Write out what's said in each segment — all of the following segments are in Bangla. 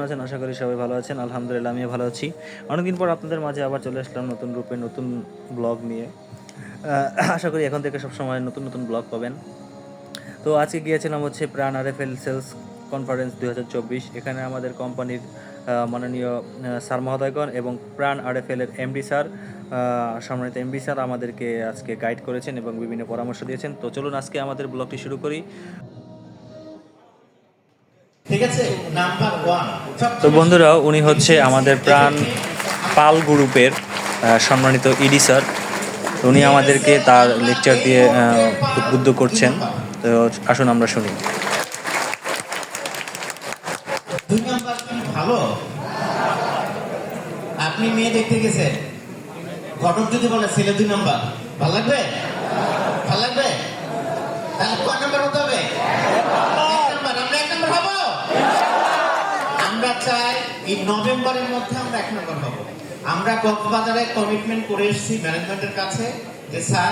আছেন? আশা করি সবাই ভালো আছেন। আলহামদুলিল্লাহ আমিও ভালো আছি। অনেকদিন পর আপনাদের মাঝে আবার চলে আসলাম নতুন রূপে নতুন ব্লগ নিয়ে। আশা করি এখন থেকে সবসময় নতুন নতুন ব্লগ পাবেন। তো আজকে গিয়েছিলাম হচ্ছে প্রাণ আরএফএল সেলস কনফারেন্স 2024। এখানে আমাদের কোম্পানির মাননীয় স্যার মহোদয়গণ এবং প্রাণ আরএফএল এর এমডি স্যার, সম্মানিত এমডি স্যার আমাদেরকে আজকে গাইড করেছেন এবং বিভিন্ন পরামর্শ দিয়েছেন। তো চলুন আজকে আমাদের ব্লগটি শুরু করি। ঠিক আছে, নাম্বার 1। তো বন্ধুরা, উনি হচ্ছে আমাদের প্রাণ পাল গ্রুপের সম্মানিত ইডি স্যার। উনি আমাদেরকে তার লেকচার দিয়ে উদ্বুদ্ধ করছেন। তো আসুন আমরা শুনি। 2 নাম্বার কি ভালো? আপনি মেয়ে দেখতে গেছেন, ঘটক যদি বলে ছেলে 2 নাম্বার, ভালো লাগবে? ভালো লাগবে? তাহলে কয় নাম্বার হতে হবে? 1 নাম্বার। আমরা 1 নাম্বার হবো। আমরা চাই এই নভেম্বরের মধ্যে আমরা 1 নাম্বার হবো। আমরা কক্সবাজারে কমিটমেন্ট করে এসেছি ম্যানেজমেন্টের কাছে যে স্যার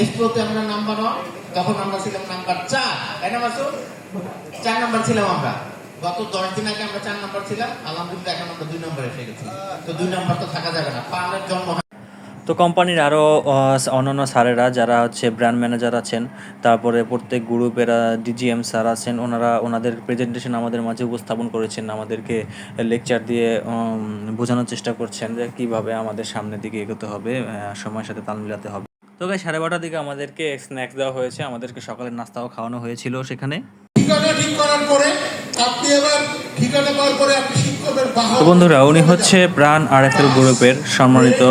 এসপ্রোতে আমরা নাম্বার 1, তখন আমরা ছিলাম নাম্বার 4। তাই না মাসুদ? 4 নাম্বার ছিলাম আমরা। গত 10 দিন আগে আমরা 4 নাম্বার ছিলাম। আলহামদুলিল্লাহ এখন আমরা 2 নাম্বার এসে গেছি। তো 2 নাম্বার তো থাকা যাবে না। পালের জন্ম। তো কোম্পানির আরও অন্যান্য স্যারেরা যারা হচ্ছে ব্র্যান্ড ম্যানেজার আছেন, তারপরে প্রত্যেক গ্রুপের ডিজিএম স্যার আছেন, ওনাদের প্রেজেন্টেশন আমাদের মাঝে উপস্থাপন করেছেন, আমাদেরকে লেকচার দিয়ে বোঝানোর চেষ্টা করছেন যে কীভাবে আমাদের সামনের দিকে এগোতে হবে, সময়ের সাথে তাল মিলাতে হবে। তো গাই 12:30 দিকে আমাদেরকে স্ন্যাক্স দেওয়া হয়েছে, আমাদেরকে সকালের নাস্তাও খাওয়ানো হয়েছিল সেখানে। তো বন্ধুরা, উনি হচ্ছে প্রাণ আরএফএল গ্রুপের সম্মানিত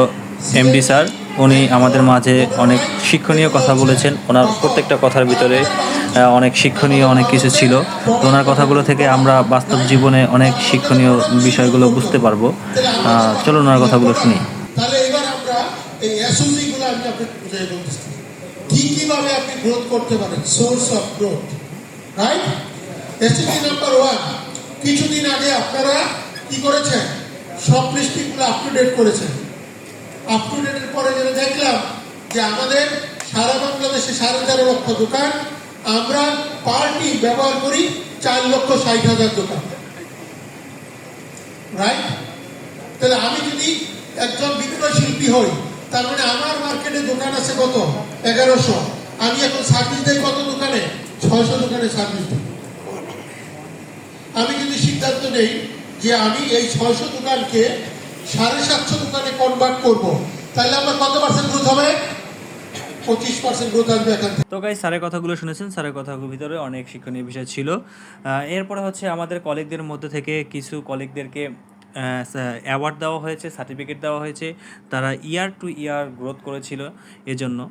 এমডি স্যার। উনি আমাদের মাঝে অনেক শিক্ষণীয় কথা বলেছেন। ওনার প্রত্যেকটা কথার ভিতরে অনেক শিক্ষণীয় অনেক কিছু ছিল। তো ওনার কথাগুলো থেকে আমরা বাস্তব জীবনে অনেক শিক্ষণীয় বিষয়গুলো বুঝতে পারবো। চলো ওনার কথাগুলো শুনি। তাহলে এবার আমরা এই এসওসিগুলো আমি আপনাকে বুঝিয়ে বলতেছি কিভাবে আপনি গ্রোথ করতে পারেন, source of growth, right? SOC number 1, কিছুদিন আগে আপনারা কি করেছেন? সব লিস্টিংগুলো আপ টু ডেট করেছেন। আপ টু ডেটের পরে যেটা দেখলাম যে আমাদের সারা বাংলাদেশে 13.5 লক্ষ দোকান, আমরা পার্টি ব্যবহার করি 4,60,000 দোকান, রাইট? তাহলে আমি যদি একজন বিক্রয় শিল্পী হই, তার মানে আমার মার্কেটে দোকান আছে কত? 1100। আমি এখন সার্ভিস দেই কত দোকানে? 600 দোকানে সার্ভিস দিই। আমি যদি সিদ্ধান্ত নেই যে আমি এই 600 দোকানকে 750 দোকানে কনভার্ট করব, তাহলে আমার কত পার্সেন্ট গ্রোথ হবে? 25% গ্রোথ আসবে এখান থেকে। তো গাইস, স্যারের কথাগুলো শুনেছেন। স্যারের কথাগুলোর ভিতরে অনেক শিক্ষণীয় বিষয় ছিল। এরপরে হচ্ছে আমাদের কলিগদের মধ্যে থেকে কিছু কলিগদেরকে অ্যাওয়ার্ড দেওয়া হয়েছে, সার্টিফিকেট দেওয়া হয়েছে। তারা ইয়ার টু ইয়ার গ্রোথ করেছিল এজন্য।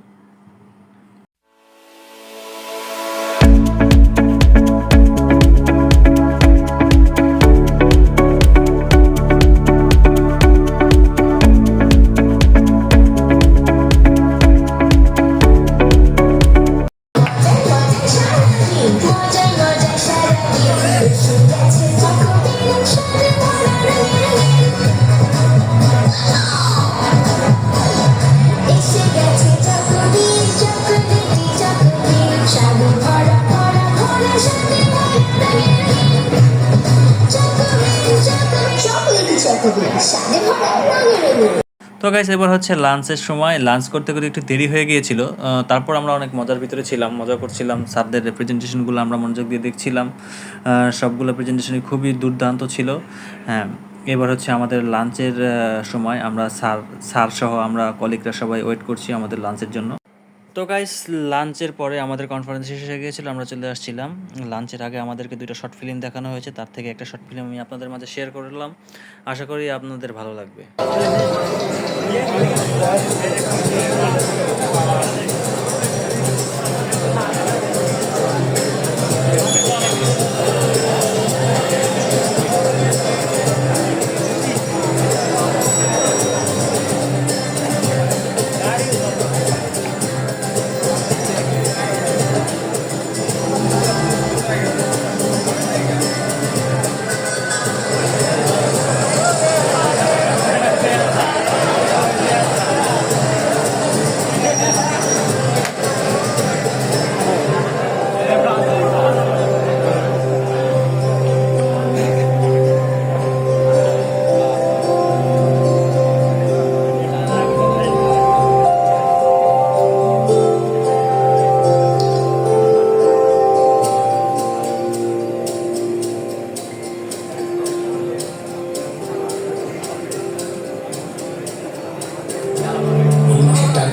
তো গাইস, এবার হচ্ছে লাঞ্চের সময়। লাঞ্চ করতে করতে একটু দেরি হয়ে গিয়েছিল। তারপর আমরা অনেক মজার ভিতরে ছিলাম, মজা করছিলাম। স্যারদের প্রেজেন্টেশনগুলো আমরা মনোযোগ দিয়ে দেখছিলাম। সবগুলো প্রেজেন্টেশনই খুবই দুর্দান্ত ছিল। হ্যাঁ, এবার হচ্ছে আমাদের লাঞ্চের সময়। আমরা স্যার সহ আমরা কলিগরা সবাই ওয়েট করছি আমাদের লাঞ্চের জন্য। তো গাইস, লাঞ্চের পরে আমাদের কনফারেন্স শেষ হয়ে গিয়েছিল, আমরা চলে আসছিলাম। লাঞ্চের আগে আমাদেরকে 2টা শর্ট ফিল্ম দেখানো হয়েছে, তার থেকে একটা শর্ট ফিল্ম আমি আপনাদের মাঝে শেয়ার করলাম। আশা করি আপনাদের ভালো লাগবে।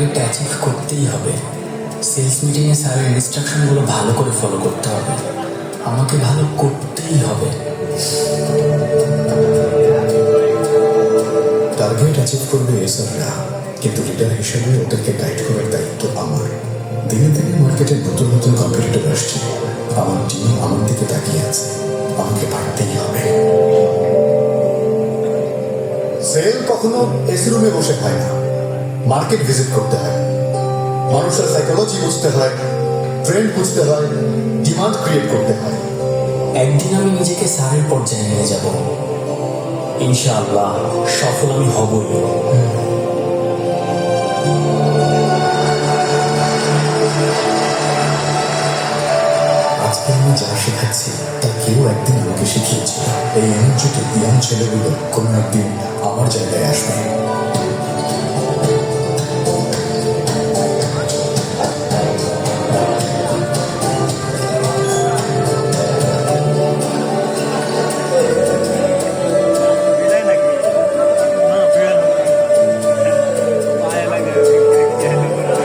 টার্গেটটা অ্যাচিভ করতেই হবে। সেলস মিটিংয়ে স্যারের ইনস্ট্রাকশনগুলো ভালো করে ফলো করতে হবে, আমাকে ভালো করতেই হবে। টার্গেট অ্যাচিভ করবে এসআররা, কিন্তু লিডার হিসেবে ওদেরকে গাইড করার দায়িত্ব আমার। দিনে দিনে মার্কেটে নতুন নতুন কম্পিটিটর আসছে, আমার টিম আমার দিকে তাকিয়ে আছে, আমাকে পারতেই হবে। সেল কখনো এসি রুমে বসে খায় না, মার্কেট ভিজিট করতে হয়, মানুষের সাইকোলজি বুঝতে হয়, ট্রেন্ড বুঝতে হয়, ডিমান্ড ক্রিয়েট করতে হয়। একদিন আমি নিজেকে স্যারের পর্যায়ে নিয়ে যাব, ইনশাআল্লাহ সফল আমি হবই। আজকে আমি যা শেখাচ্ছি তা কেউ একদিন আমাকে শিখিয়েছিল। এই এনার্জিটিক ইয়াং ছেলেগুলো কোনো একদিন আমার জায়গায় আসবে।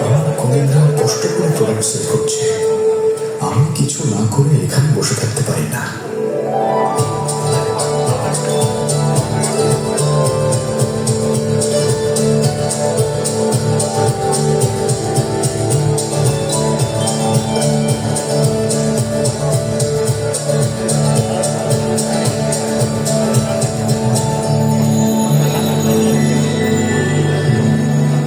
আমার কলিগরা কষ্ট করে প্রোডাক্ট সেল করছে, আমি কিছু না করে এখানে বসে থাকতে পারি না।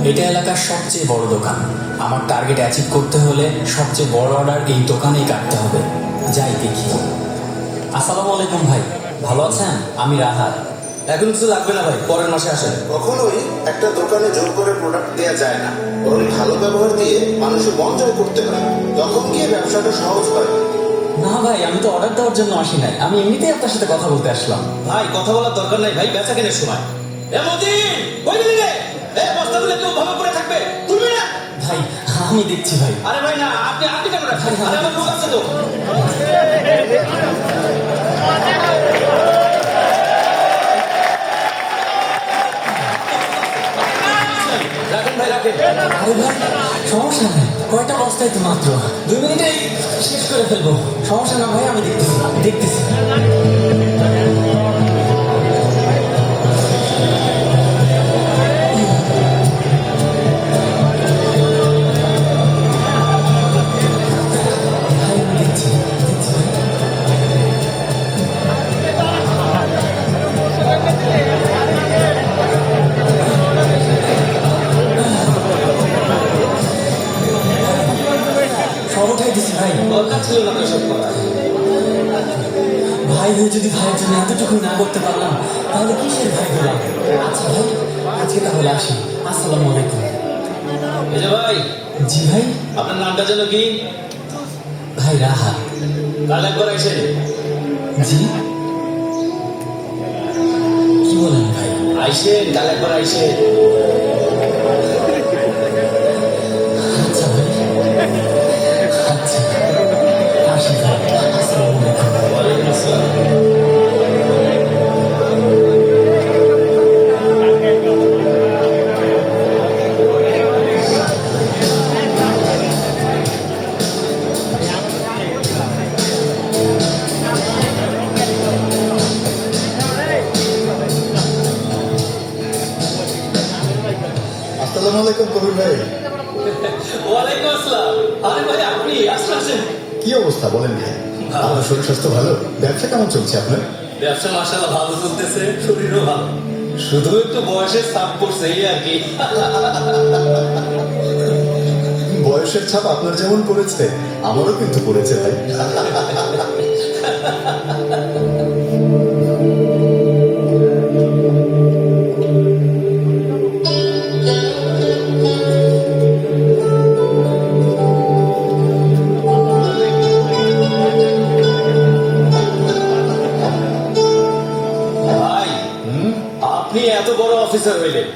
এটা এলাকার সবচেয়ে বড় দোকান, আমার টার্গেট অ্যাচিভ করতে হলে সবচেয়ে বড় অর্ডার এই দোকানেই কাটতে হবে। যাই দেখি। আসসালামু আলাইকুম ভাই, ভালো আছেন? আমি রাহাত। এখন কিছু লাগবে না ভাই, পরের মাসে আসেন। কখনোই একটা দোকানে জোর করে প্রোডাক্ট দেওয়া যায় না, বরং ভালো ব্যবহার দিয়ে মানুষের মন জয় করতে হয়, তখন গিয়ে ব্যবসাটা সহজ হয়। না ভাই, আমি তো অর্ডার দেওয়ার জন্য আসি নাই, আমি এমনিতেই আপনার সাথে কথা বলতে আসলাম। ভাই কথা বলার দরকার নাই ভাই, বেচা কেনার সময়। এ মতিন, কই গেলি রে? এ বস্তাগুলো কেউ ভাবে পড়ে থাকবে, তুলবি না? ভাই আমি দেখছি ভাই। আরে ভাই না, আপনি আপনি কেন রাখেন? আরে আমার লোক আছে তো। রাখেন ভাই রাখেন। আরে ভাই সমস্যা নেই, কয়টা বস্তায় তো মাত্র 2 মিনিটেই শেষ করে ফেলবো। সমস্যা না ভাই, আমি দেখতেছি দেখতেছি। ভাই, আমি দেখছি দেখছি ভাই। সব উঠাই দিছি ভাই। দরকার ছিল না তো এসব করা। ভাই হয়ে যদি ভাইয়ের জন্য এতটুকু না করতে পারলাম, তাহলে কিসের ভাই হলাম? আচ্ছা ভাই, আজকে তাহলে আসি। আসসালামু আলাইকুম। এই যে ভাই, জি ভাই। আপনার নামটা যেন কি? ভাই রাহাত। কাল একবার এসে জি, কি বলেন ভাই? আইসেন, কাল একবার আইসেন। আচ্ছা ভাই, আচ্ছা আসি ভাই। আসসালামু আলাইকুম। ওয়ালাইকুম আসসালাম। আসসালামু আলাইকুম কবির ভাই। ওয়ালাইকুম আসসালাম। আরে ভাই আপনি আসেন আসেন। কি অবস্থা বলেন ভাই? আপনার শরীর স্বাস্থ্য ভালো? ব্যবসা কেমন চলছে আপনার? ব্যবসা মাশাআল্লাহ ভালো চলতেছে, শরীরও ভালো, শুধু একটু বয়সের ছাপ পড়ছে এই আর কি। বয়সের ছাপ আপনার যেমন পড়েছে আমারও কিন্তু পড়েছে ভাই। ভাই আপনি এত বড় অফিসার হইলেন,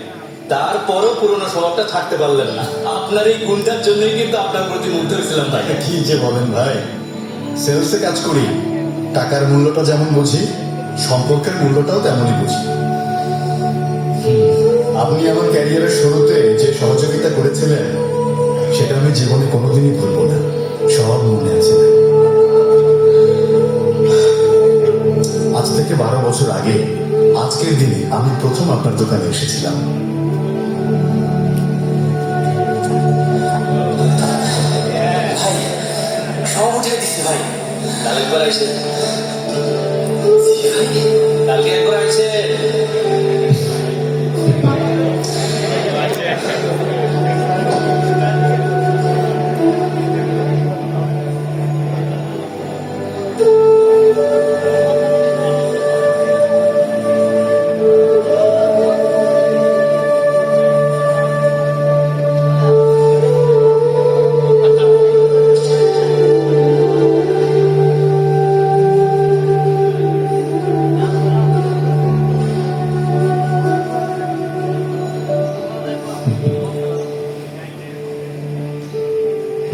তারপরও পুরোনো স্বভাবটা ছাড়তে পারলেন না। আপনার এই গুণটার জন্যই কিন্তু আপনার প্রতি মুগ্ধ হয়েছিলাম ভাই। কি যে বলেন ভাই, সেলসে কাজ করি, টাকার মূল্যটা যেমন বুঝি সম্পর্কের মূল্যটাও তেমনই বুঝি। আপনি আমার ক্যারিয়ারের শুরুতে যে সহযোগিতা করেছিলেন সেটা আমি জীবনে কোনোদিনই ভুলবো না, সব মনে আছে ভাই। আজ থেকে 12 বছর আগে আজকের দিনে আমি প্রথম আপনার দোকানে এসেছিলাম। ভাই সব উঠে দিছি ভাই। কাল একবার আসে, জি ভাই। কালকে একবার আসে।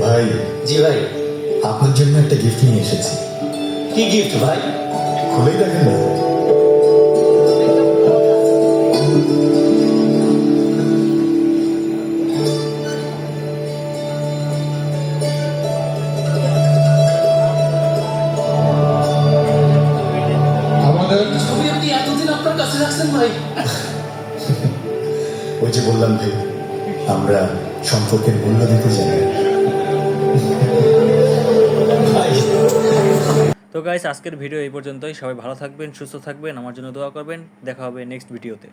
ভাই, জি ভাই, আপনার জন্য একটা গিফট নিয়ে এসেছি। কি গিফট ভাই? খুলেই দেখেন না। আমাদের ছবি আপনি এতদিন আপনার কাছে রাখছেন ভাই। ওই যে বললাম ভাই, আমরা সম্পর্কের মূল্য দিতে জানি। তো গাইস, আজকের ভিডিও এই পর্যন্তই। সবাই ভালো থাকবেন, সুস্থ থাকবেন, আমার জন্য দোয়া করবেন। দেখা হবে নেক্সট ভিডিওতে।